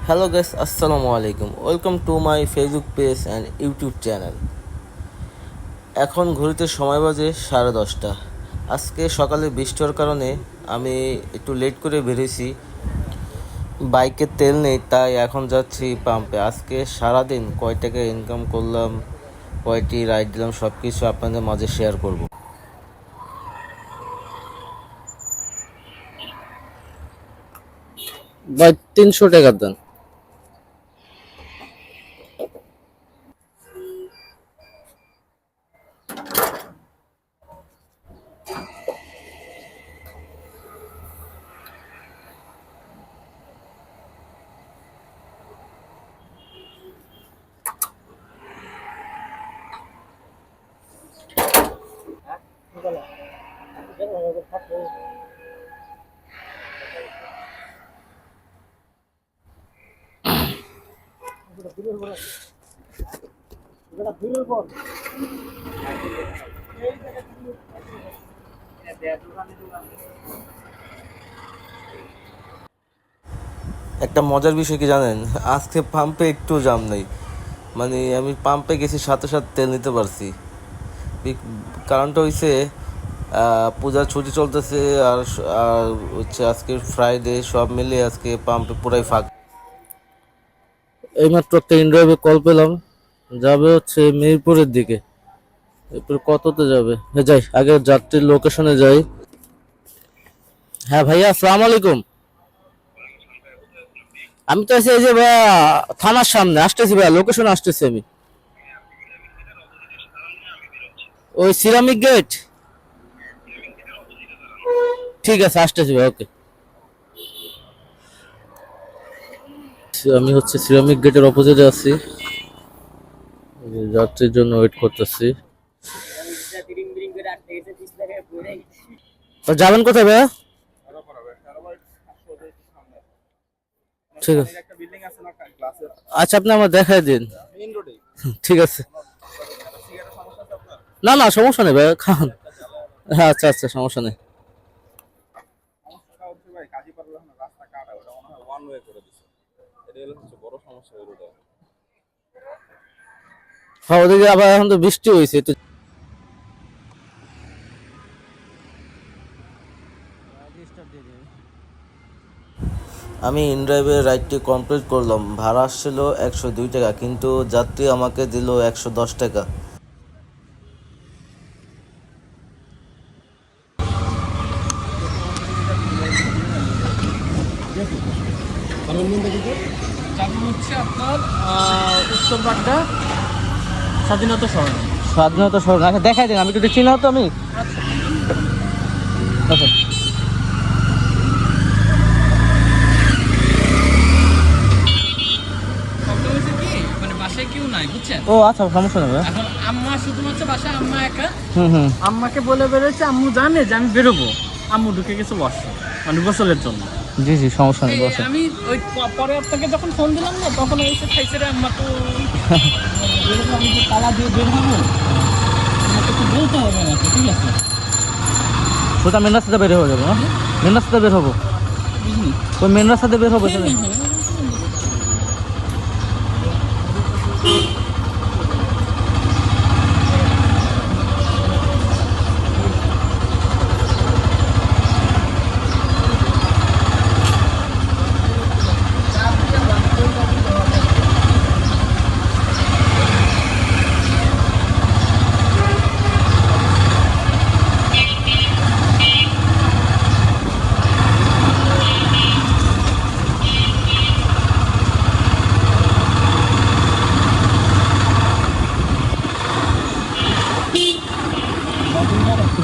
Hello guys, আসসালামু আলাইকুম। Welcome to my Facebook page and YouTube channel. এখন ঘড়িতে সময় বাজে 10:30। আজকে সকালে বৃষ্টি হওয়ার কারণে আমি একটু লেট করে বেরিয়েছি। বাইকে তেল নেই, তাই এখন যাচ্ছি পাম্পে। আজকে সারাদিন কয় টাকা ইনকাম করলাম, কয়টি রাইড দিলাম, সব কিছু আপনাদের মাঝে শেয়ার করব। ভাই 300 টাকা দেন। একটা মজার বিষয় কি জানেন, আজকে পাম্পে একটু জাম নেই। মানে আমি পাম্পে গেছি, সাথে সাথে তেল নিতে পারছি। কারণটা হইছে পূজার ছুটি চলতেছে, আর আর হচ্ছে আজকে ফ্রাইডে, সব মিলে আজকে পাম্পে পুরাই ফাঁক। এইমাত্র একটা ইনড্রাইভে কল পেলাম, যাবে হচ্ছে মিরপুরের দিকে। এরপর কততে যাবে, যাই আগে যাত্রীর লোকেশনে যাই। হ্যাঁ ভাইয়া, আসসালামু আলাইকুম। আমি তো আছি এই যে ভাইয়া থানার সামনে, আসতেছি ভাইয়া, লোকেশন আসতেছি আমি। ওই সিরামিক গেট। ঠিক আছে, আসতেছি ভাই, ওকে। আমি হচ্ছে সিরামিক গেটের অপোজিটে আছি, যাত্রীর জন্য ওয়েট করতেছি। তো যাবেন কোথায় ভাইয়া? ঠিক আছে, আচ্ছা আপনি আমার দেখাই দিন। ঠিক আছে। না না, সমস্যা নেই ভাইয়া, খান। হ্যাঁ, আচ্ছা আচ্ছা, সমস্যা নেই। হ্যাঁ, ওদিকে আবার এখন তো বৃষ্টি হয়েছে তো। আমি ইনড্রাইভের রাইডটি কমপ্লিট করলাম। ভাড়া আসছিল 102 টাকা, কিন্তু যাত্রী আমাকে দিল 110 টাকা। যাবো হচ্ছে আপনার উত্তরপাড্ডা স্বাধীনতা সরণ। স্বাধীনতা সরণ, আচ্ছা দেখাই দিন, আমি তো দেখছি না তো আমি। আচ্ছা। কথা হয়েছে কি, মানে বাসায় কেউ নাই বুঝছেন। ও আচ্ছা, সমস্যা নেই ভাইয়া। এখন আম্মা শুধুমাত্র বাসায়, আম্মা একা। হুম হুম। আম্মাকে বলে বেরোচ্ছে, আম্মু জানে যে আমি বেরোবো। আম্মু ঢুকে গেছে বর্ষা, মানে গোসলের জন্য। জি জি, সমস্যা নেই, বসে। আমি ওই পরে আপনাকে যখন ফোন দিলাম না, তখন এসে খাইছে রে আম্মা তো এরকম, আমি যে তালা দিয়ে বের হবো, আমাকে তো বলতে হবে আমাকে, ঠিক আছে। সোজা মেন রাস্তাতে বের হয়ে যাবো, হ্যাঁ মেন রাস্তাতে বের হবো। বুঝলি? ওই মেন রাস্তাতে বের হবো। হ্যাঁ, হ্যাঁ, হ্যাঁ।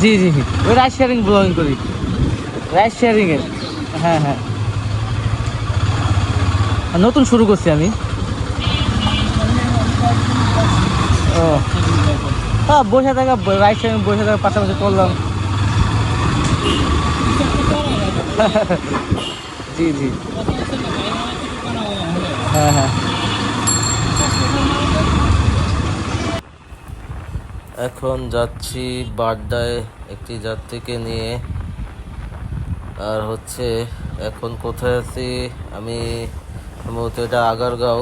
জি জি জি, ওই রাইড শেয়ারিং ব্লগিং করি, রাইড শেয়ারিং এর। হ্যাঁ হ্যাঁ, নতুন শুরু করছি আমি। ও হ্যাঁ, বসে থাকা, রাইড শেয়ারিং বসে থাকা পাশাপাশি করলাম। জি জি। হ্যাঁ হ্যাঁ। এখন যাচ্ছি বাড্ডায় একটি যাত্রীকে নিয়ে। আর হচ্ছে এখন কোথায় আছি আমি, সম্ভবত এটা আগারগাঁও।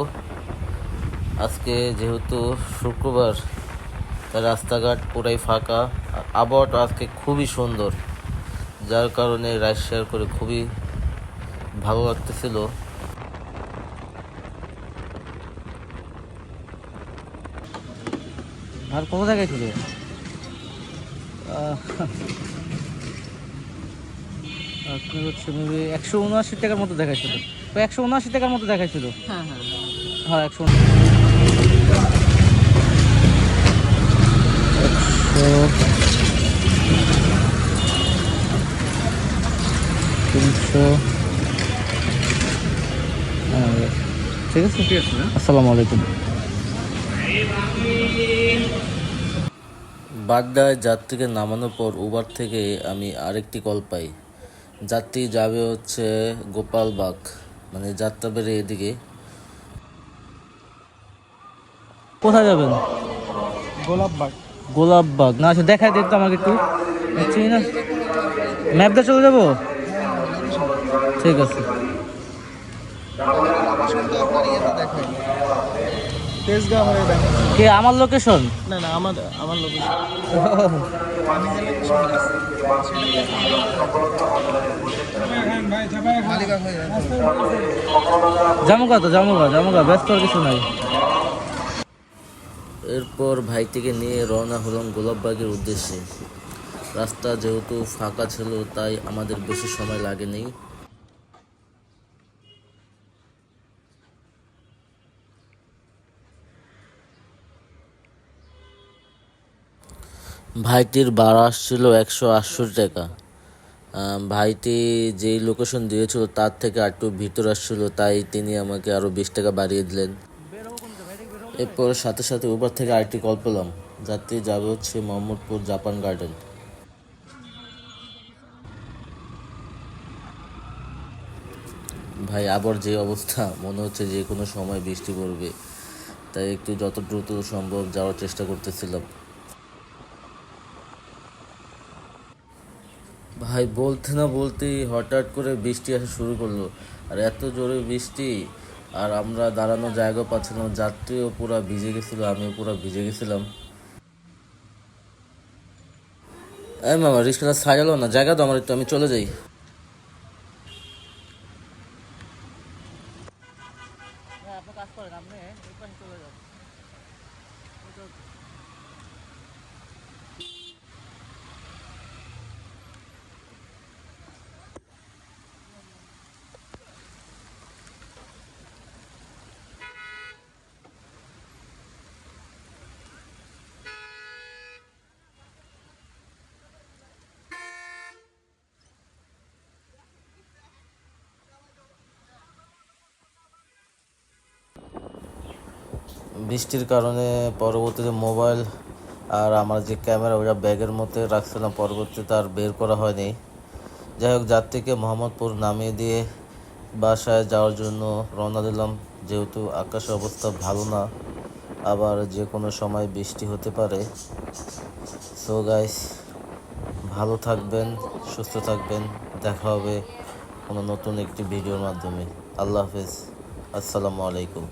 আজকে যেহেতু শুক্রবার, তাই রাস্তাঘাট পুরাই ফাঁকা, আর আবহাওয়াটা আজকে খুবই সুন্দর, যার কারণে রাইড শেয়ার করে খুবই ভালো লাগতেছিল। আর কত জায়গায় ছিল? আপনার হচ্ছে মেবি 179 টাকার মতো দেখাইছিল। 179 টাকার মতো দেখাইছিল। হ্যাঁ হ্যাঁ হ্যাঁ 300। ঠিক আছে, ঠিক আছে। আসসালামু আলাইকুম। বাড্ডায় যাত্রীকে নামানোর পর উবার থেকে আমি আরেকটি কল পাই। যাত্রী যাবে হচ্ছে গোপালবাগ, মানে যাত্রা বেড়ে এদিকে। কোথায় যাবেন? গোলাপবাগ। গোলাপবাগ না, আচ্ছা দেখাই দেখতো আমাকে একটু। চিনি না, ম্যাপ দিয়ে চলে যাবো। ঠিক আছে। কে আমার লোকেশন? না না, আমার লোকেশন। জামুগা ব্যস্ত আর কিছু নাই। এরপর ভাইটিকে নিয়ে রওনা হলাম গোলাপবাগের উদ্দেশ্যে। রাস্তা যেহেতু ফাঁকা ছিল, তাই আমাদের বেশি সময় লাগেনি। ভাইটির ভাড়া আসছিল 168 টাকা। ভাইটি যেই লোকেশন দিয়েছিল তার থেকে একটু ভিতর আসছিল, তাই তিনি আমাকে আরও 20 টাকা বাড়িয়ে দিলেন। এরপর সাথে সাথে উবার থেকে আরেকটি কল পেলাম। যাত্রী যাবে হচ্ছে মোহাম্মদপুর জাপান গার্ডেন। ভাই আবার যে অবস্থা, মনে হচ্ছে যে কোনো সময় বৃষ্টি পড়বে, তাই একটু যত দ্রুত সম্ভব যাওয়ার চেষ্টা করতেছিলাম। ভাই বলতে না বলতেই হঠাৎ করে বৃষ্টি আসা শুরু করলো, আর এত জোরে বৃষ্টি, আর আমরা দাঁড়ানোর জায়গা পাচ্ছিলাম। যাত্রীও পুরো ভিজে গেছিলো, আমিও পুরো ভিজে গেছিলাম। এই মামা, রিক্সাটা ছাড়ালো না, জায়গা তো আমার একটু, আমি চলে যাই। আপনি কাজ করেন, আপনি এই পাশে চলে যান। বৃষ্টির কারণে পরবর্তীতে মোবাইল আর আমার যে ক্যামেরা, ওটা ব্যাগের মধ্যে রাখছিলাম, পরবর্তীতে আর বের করা হয়নি। যাই হোক, যাত্রীকে মোহাম্মদপুর নামিয়ে দিয়ে বাসায় যাওয়ার জন্য রওনা দিলাম। যেহেতু আকাশের অবস্থা ভালো না, আবার যে কোনো সময় বৃষ্টি হতে পারে। সো গাইস, ভালো থাকবেন, সুস্থ থাকবেন। দেখা হবে কোনো নতুন একটি ভিডিওর মাধ্যমে। আল্লাহ হাফেজ, আসসালামু আলাইকুম।